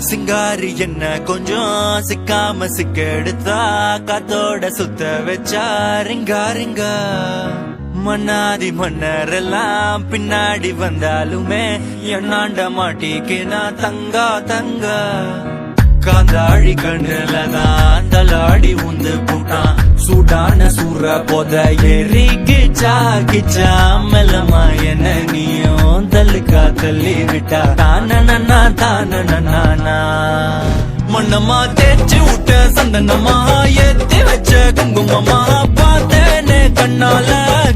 சிங்காரி என்ன கொஞ்சம் சிக்காம சிக்க எடுத்தா காத்தோட சுத்த வச்சா ரிங்கா ரிங்கா மன்னாதி மன்னரெல்லாம் பின்னாடி வந்தாலுமே என்னாண்ட மாட்டிக்கு நான் தங்கா தங்கா காந்தாழி கண்ணுலதான் தலாடி உந்து போட்டான் சூடான சூற போத ஏறி கிச்சா கிச்சா மெல்லமா என்ன நீயும் தள்ளுக்கா தள்ளி விட்டா தானனா தானனா மண்ணமா தேய்ச்சி விட்ட சந்தனமா ஏத்தி வச்ச குங்குமமா பார்த்தேனே கண்ணால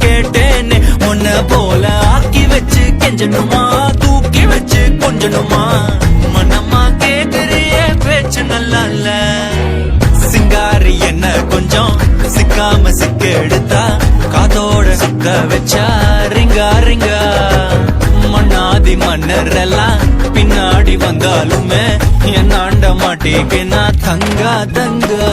கேட்டேனே உன்ன போல ஆக்கி வச்சு கெஞ்சணுமா தூக்கி வச்சு கொஞ்சணுமா மனமா கேக்குறிய பேச்சு நல்லா இல்ல சிங்காரி என்ன கொஞ்சம் சிக்காம சிக்க எடுத்தா காதோட சுத்த வச்சா ரிங்கா ரிங்கா மண்ணாதி மன்னர் எல்லாம் பின்னாடி வந்தாலுமே என்னாண்ட மாட்டேக்கு நான் தங்கா தங்கா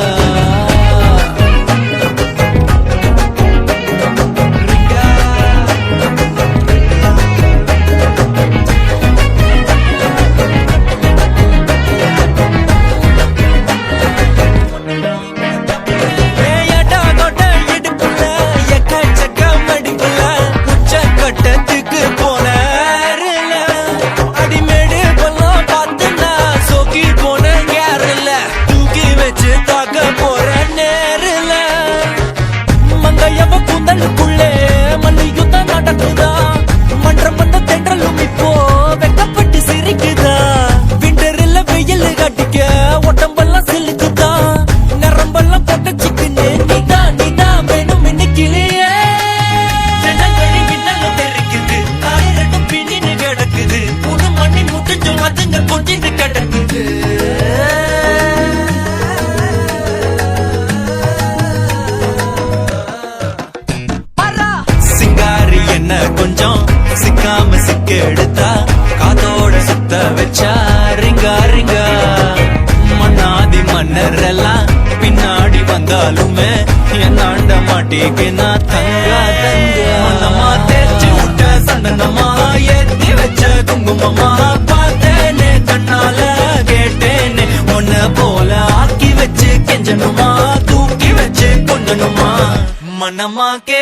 கொஞ்சம் சிக்காம சிக்க எடுத்தா காதோட சுத்த வச்சா ரிங்கா ரிங்கா மண்ணாதி மன்னர் எல்லாம் பின்னாடி வந்தாலுமே என்னாண்ட மாட்டேக்கு நான் தங்கா தங்கா மனமா தேய்ச்சி விட்ட சந்தனமா ஏத்தி வச்ச குங்குமமா பார்த்தேனே கண்ணால கேட்டேனே உன்ன போல ஆக்கி வச்சு கெஞ்சணுமா தூக்கி வச்சு கொஞ்சணுமா மனமா கே